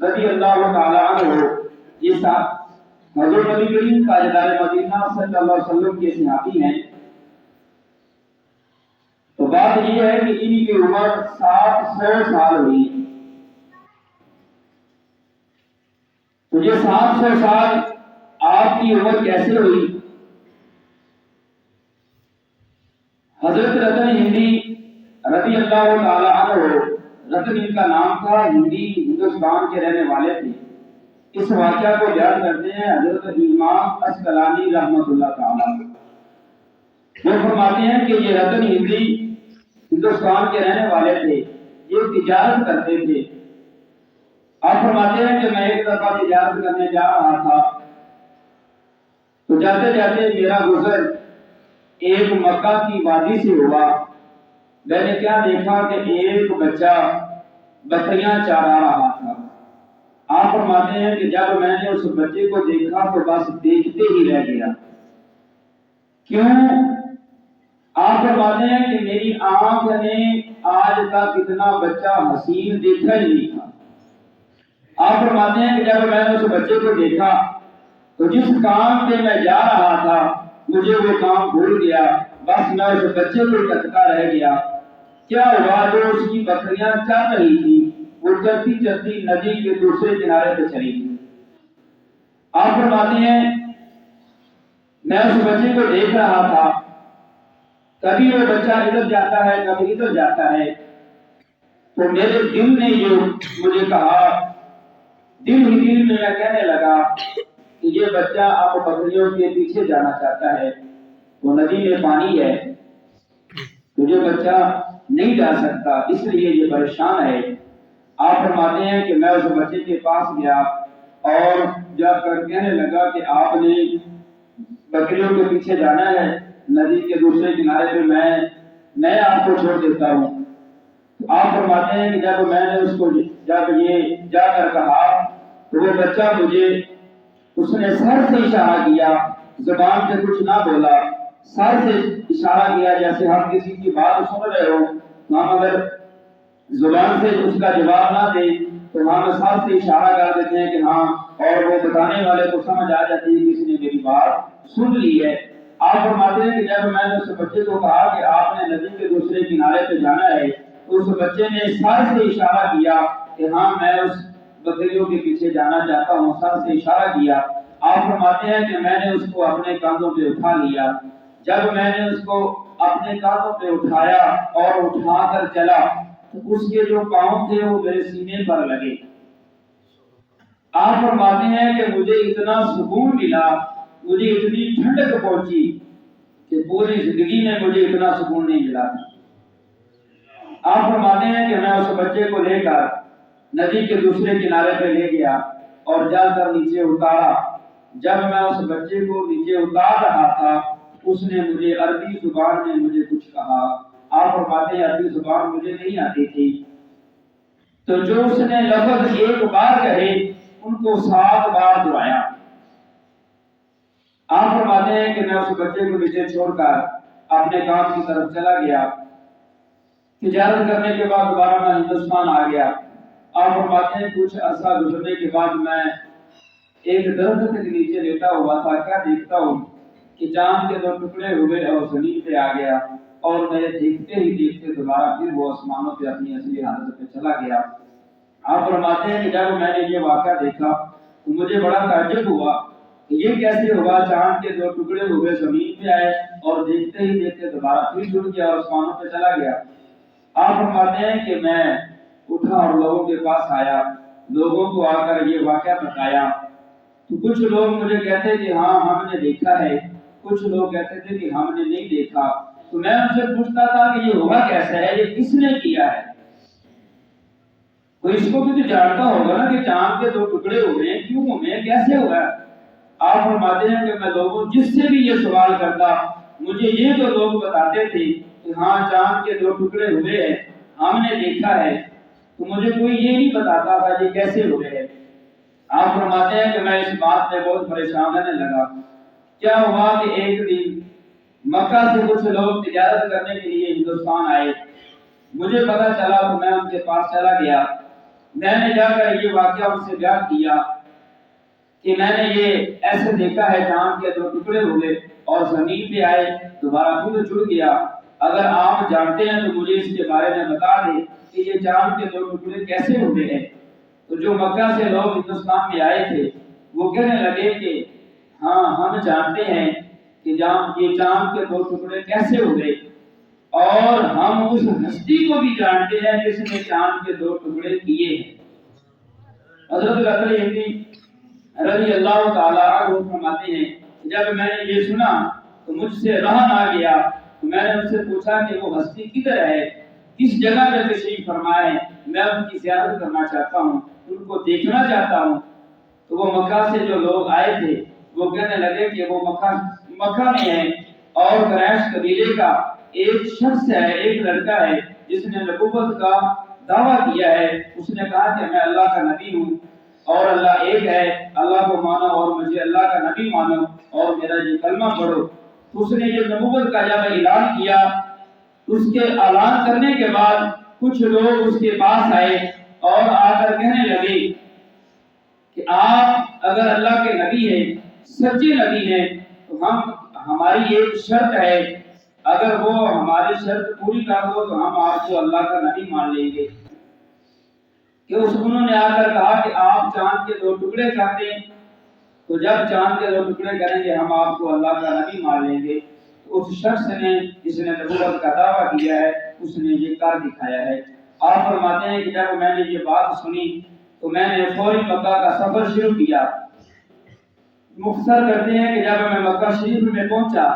رضی اللہ تعالی عنہ یہ صاحب حضور نبی کریم تاجدار مدینہ صلی اللہ علیہ وسلم کے صحابی ہیں. تو بات یہ ہے کہ ان کی عمر 700 سال ہوئی. تو یہ 700 سال آپ کی عمر کیسے ہوئی؟ حضرت رتن ہندی رضی اللہ تعالی عنہ، رتن ان کا نام تھا، ہندی ہندوستان کے رہنے والے تھے. اس واقعہ کو بیان کرتے ہیں حضرت امام عسقلانی رحمۃ اللہ تعالی. وہ فرماتے ہیں کہ یہ رتن ہندی ہندوستان کے رہنے والے تھے، یہ تجارت کرتے تھے. آپ فرماتے ہیں کہ میں ایک دفعہ تجارت کرنے جا رہا تھا، تو جاتے جاتے میرا گزر ایک مکہ کی وادی سے ہوا. میں نے کیا دیکھا کہ ایک بچہ بکریاں چارا رہا تھا. آپ فرماتے ہیں کہ جب میں نے اس بچے کو دیکھا تو بس دیکھتے ہی رہ گیا. کیوں؟ آپ فرماتے ہیں کہ میری آنکھ نے آج تک اتنا بچہ حسین دیکھا ہی نہیں تھا. آپ فرماتے ہیں کہ جب میں نے اس بچے کو دیکھا تو جس کام پہ میں جا رہا تھا مجھے وہ کام بھول گیا، بس میں اس بچے کو تکتا رہ گیا. کیا ہوا؟ جو اس کی بکریاں چر رہی تھی وہ چلتی چلتی ندی کے دوسرے کنارے پہ چلی گئی. آپ فرماتے ہیں میں اس بچے کو دیکھ رہا تھا، کبھی وہ بچہ ادھر جاتا ہے کبھی ادھر جاتا ہے. تو میرے دل نے جو مجھے کہا، دل ہی دل میں کہنے لگا کہ یہ بچہ اب بکریوں کے پیچھے جانا چاہتا ہے. وہ ندی میں پانی ہے تو یہ بچہ نہیں جا سکتا، اس لیے یہ پریشان ہے. آپ فرماتے ہیں کہ میں اس بچے کے پاس گیا اور جا کر کہنے لگا کہ آپ نے بکریوں کے پیچھے جانا ہے ندی کے دوسرے کنارے پہ، میں آپ کو چھوڑ دیتا ہوں. آپ فرماتے ہیں کہ جب میں نے اس کو جب یہ جا کر کہا تو وہ بچہ مجھے، اس نے سر سے اشارہ کیا، زبان سے کچھ نہ بولا، سر سے اشارہ کیا. جیسے ہم کسی کی بات سن رہے ہو، ہم اگر زبان سے اس کا جواب نہ دیں تو ہم سر سے اشارہ کر دیتے ہیں کہ ہاں، اور وہ بتانے والے کو سمجھ آ جاتی ہے کہ کسی نے میری بات سن لی ہے. آپ فرماتے ہیں کہ جب میں نے اس بچے کو کہا کہ آپ نے ندی کے دوسرے کنارے پہ جانا ہے تو اس بچے نے سر سے اشارہ کیا کہ ہاں میں اس بکریوں کے پیچھے جانا چاہتا ہوں، سر سے اشارہ کیا. آپ فرماتے ہیں کہ میں نے اس کو اپنے کاندھوں پہ اٹھا لیا. جب میں نے اس کو اپنے کاندھوں پہ اٹھایا اور اٹھا کر چلا تو اس کے جو پاؤں تھے وہ میرے سینے پر لگے. آپ فرماتے ہیں کہ مجھے اتنا سکون ملا، مجھے اتنی ٹھنڈک پہنچی کہ پوری زندگی میں مجھے اتنا سکون نہیں ملا. آپ فرماتے ہیں کہ میں اس بچے کو لے کر ندی کے دوسرے کنارے پہ لے گیا اور جا کر نیچے اتارا. جب میں اس بچے کو نیچے اتار رہا تھا اس نے مجھے عربی زبان میں مجھے کچھ کہا. آپ فرماتے ہیں عربی زبان مجھے نہیں آتی تھی، تو جو اس نے لفظ ایک بار کہے ان کو 7 بار دہرایا. آپ فرماتے ہیں کہ میں اس بچے کو نیچے چھوڑ کر اپنے کام کی طرف چلا گیا. تجارت کرنے کے بعد دوبارہ میں ہندوستان آ گیا. آپ فرماتے ہیں کچھ عرصہ گزرنے کے بعد میں ایک درخت کے نیچے لیٹا ہوا تھا، کیا دیکھتا ہوں کہ چاند کے 2 ٹکڑے ہوئے اور زمین پہ آ گیا اور میں دیکھتے ہی دیکھتے دوبارہ پھر وہ آسمانوں پہ اپنی اصلی حالت پہ چلا گیا. آپ فرماتے ہیں کہ جب میں نے یہ واقعہ دیکھا تو مجھے بڑا تعجب ہوا کہ یہ کیسے ہوا، چاند کے 2 ٹکڑے ہوئے زمین پہ آئے اور دیکھتے ہی دیکھتے دوبارہ پھر جڑ گیا اور آسمانوں پہ چلا گیا. آپ فرماتے ہیں کہ میں اٹھا اور لوگوں کے پاس آیا، لوگوں کو آ کر یہ واقعہ بتایا تو کچھ لوگ مجھے کہتے کہ ہاں ہم نے دیکھا ہے، کچھ لوگ کہتے تھے کہ ہم نے نہیں دیکھا. تو میں ان سے پوچھتا تھا کہ یہ ہوا کیسا ہے، یہ کس نے کیا ہے؟ کوئی اس کو بھی تو جانتا ہوگا نا کہ چاند کے 2 ٹکڑے ہوئے، کیوں ہوئے، کیسے ہوا. آپ فرماتے ہیں کہ میں لوگوں جس سے بھی یہ سوال کرتا مجھے یہ تو لوگ بتاتے تھے کہ ہاں چاند کے 2 ٹکڑے ہوئے ہیں، ہم نے دیکھا ہے، تو مجھے کوئی یہ نہیں بتاتا تھا یہ کیسے ہوئے ہیں. آپ فرماتے ہیں کہ میں اس بات میں بہت پریشان رہنے لگا. کیا ہوا کہ ایک دن مکہ سے کچھ لوگ تجارت کرنے کے لیے ہندوستان آئے. مجھے پتا چلا تو میں ان کے پاس چلا گیا. میں نے جا کر یہ واقعہ ان سے بیان کیا کہ میں نے یہ ایسے دیکھا ہے چاند کے دو ٹکڑے ہوئے اور زمین پہ آئے دوبارہ پھر جڑ گیا، اگر آپ جانتے ہیں تو مجھے اس کے بارے میں بتا دیں کہ یہ چاند کے دو ٹکڑے کیسے ہوئے ہیں۔ تو جو مکہ سے لوگ ہندوستان میں آئے تھے وہ کہنے لگے کہ ہاں ہم جانتے ہیں کہ یہ چاند کے دو ٹکڑے کیسے ہوئے، اور ہم اس ہستی کو بھی جانتے ہیں جس نے چاند کے دو ٹکڑے کیے ہیں۔ حضرت رسول ہندی رضی اللہ تعالی عنہ فرماتے ہیں جب میں نے یہ سنا تو مجھ سے رہا نہ گیا، تو میں نے ان سے پوچھا کہ وہ ہستی کدھر ہے، کس جگہ پہ تشریف فرمائے، میں ان کی زیارت کرنا چاہتا ہوں، ان کو دیکھنا چاہتا ہوں۔ تو وہ مکہ سے جو لوگ آئے تھے وہ کہنے لگے کہ وہ مکہ میں ہے، اور قریش قبیلے کا ایک شخص ہے، ایک لڑکا ہے جس نے نبوت کا دعویٰ کیا ہے، اس نے کہا کہ میں اللہ کا نبی ہوں اور اللہ ایک ہے، اللہ کو مانو اور مجھے اللہ کا نبی مانو اور میرا یہ کلمہ پڑھو۔ تو اس نے یہ نبوت کا جب اعلان کیا، اس کے اعلان کرنے کے بعد کچھ لوگ اس کے پاس آئے اور آ کر کہنے لگے کہ آپ اگر اللہ کے نبی ہیں، سچے نبی ہیں، تو ہماری ایک شرط ہے، اگر وہ ہماری شرط پوری کر دو تو ہم آپ کو اللہ کا نبی مان لیں گے۔ کہ انہوں نے آ کر کہا کہ آپ چاند کے دو ٹکڑے کر دیں، تو جب چاند کے دو ٹکڑے کریں گے ہم آپ کو اللہ کا نبی مان لیں گے۔ تو اس شخص نے جس نے نبوت کا دعویٰ کیا ہے اس نے یہ کر دکھایا ہے۔ آپ فرماتے ہیں کہ جب میں نے یہ بات سنی تو میں نے فوری مکہ کا سفر شروع کیا۔ مختصر کرتے ہیں کہ جب میں مکہ شریف میں پہنچا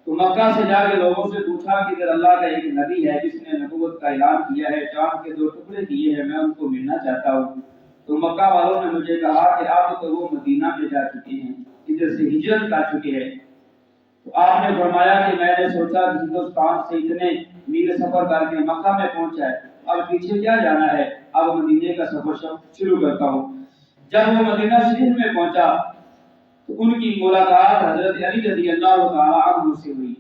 تو مکہ سے جا کے لوگوں سے پوچھا کہ اگر اللہ کا ایک نبی ہے جس نے نبوت کا اعلان کیا ہے، چاند کے دو ٹکڑے کیے ہیں، میں ان کو ملنا چاہتا ہوں۔ تو مکہ والوں نے مجھے کہا کہ اب تو وہ مدینہ میں جا چکے ہیں، ادھر سے ہجرت کر چکے ہیں۔ تو آپ نے فرمایا کہ میں نے سوچا کہ ہندوستان سے اتنے میل سفر کر کے مکہ میں پہنچا ہے، اب پیچھے کیا جانا ہے، اب مدینے کا سفر شروع کرتا ہوں۔ جب وہ مدینہ شریف میں پہنچا تو ان کی ملاقات حضرت علی رضی اللہ تعالی عنہ سے ہوئی۔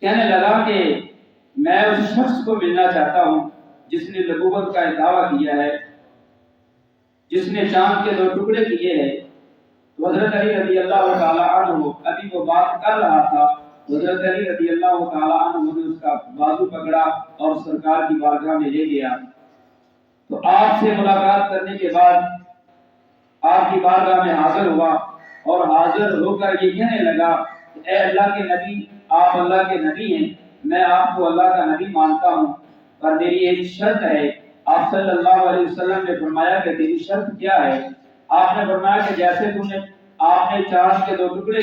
کہنے لگا کہ میں اس شخص کو ملنا چاہتا ہوں جس نے نبوت کا دعویٰ کیا ہے، جس نے چاند کے دو ٹکڑے کیے ہیں۔ تو حضرت علی رضی اللہ تعالی عنہ ابھی وہ بات کر رہا تھا، حضرت علی رضی اللہ تعالی عنہ نے اس کا بازو پکڑا اور سرکار کی بارگاہ میں لے گیا۔ تو آپ سے ملاقات کرنے کے بعد آپ کی بارگاہ میں حاضر ہوا اور حاضر ہو کر یہ کہنے لگا کہ اے اللہ کے نبی، آپ اللہ کے نبی ہیں، میں آپ کو اللہ کا نبی مانتا ہوں، پر میری ایک شرط ہے۔ آپ صلی اللہ علیہ وسلم نے فرمایا کہ تیری شرط کیا ہے؟ آپ نے فرمایا کہ جیسے آپ نے چاند کے دو ٹکڑے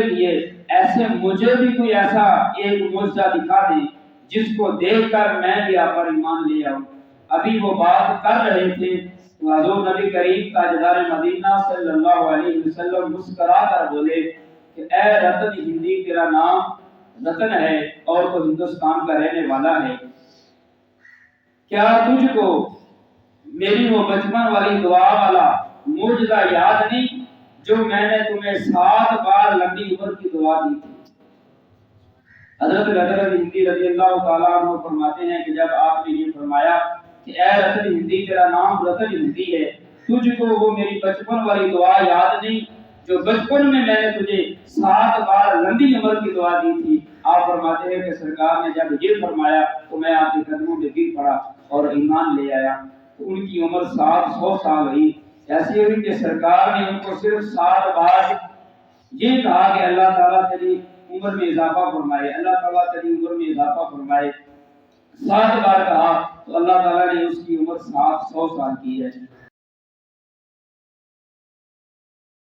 کیے، ایسے مجھے بھی کوئی ایسا ایک معجزہ دکھا دے جس کو دیکھ کر میں بھی آپ پر ایمان لے آؤں۔ ابھی وہ بات کر رہے تھے تو حضور نبی کریم تاجدار مدینہ صلی اللہ علیہ وسلم مسکرا کر بولے کہ اے رتن ہندی، تیرا نام رتن ہے اور تو ہندوستان کا رہنے والا ہے، کیا تجھ کو میری وہ بچپن والی دعا والا معجزہ یاد نہیں جو میں نے تمہیں 7 بار لمبی عمر کی دعا دی تھی؟ حضرت رسول ہندی رضی اللہ تعالیٰ عنہ فرماتے ہیں کہ جب آپ نے یہ فرمایا کہ اے رسول ہندی، تیرا نام رسول ہندی ہے، تجھ کو وہ میری بچپن والی دعا یاد نہیں جو بچپن میں نے تجھے 7 بار لمبی عمر کی دعا دی تھی؟ آپ فرماتے ہیں کہ سرکار نے جب یہ فرمایا تو میں آپ کے قدموں میں گر پڑا اور ایمان لے آیا۔ تو ان کی عمر 700 سال ہوئی۔ ایسی ہوئی کہ سرکار نے ان کو صرف 7 بار یہ کہا کہ اللہ تعالیٰ تیری عمر میں اضافہ فرمائے، اللہ تعالیٰ تیری عمر میں اضافہ فرمائے۔ 7 بار کہا تو اللہ تعالیٰ نے اس کی عمر 700 سال کی ہے۔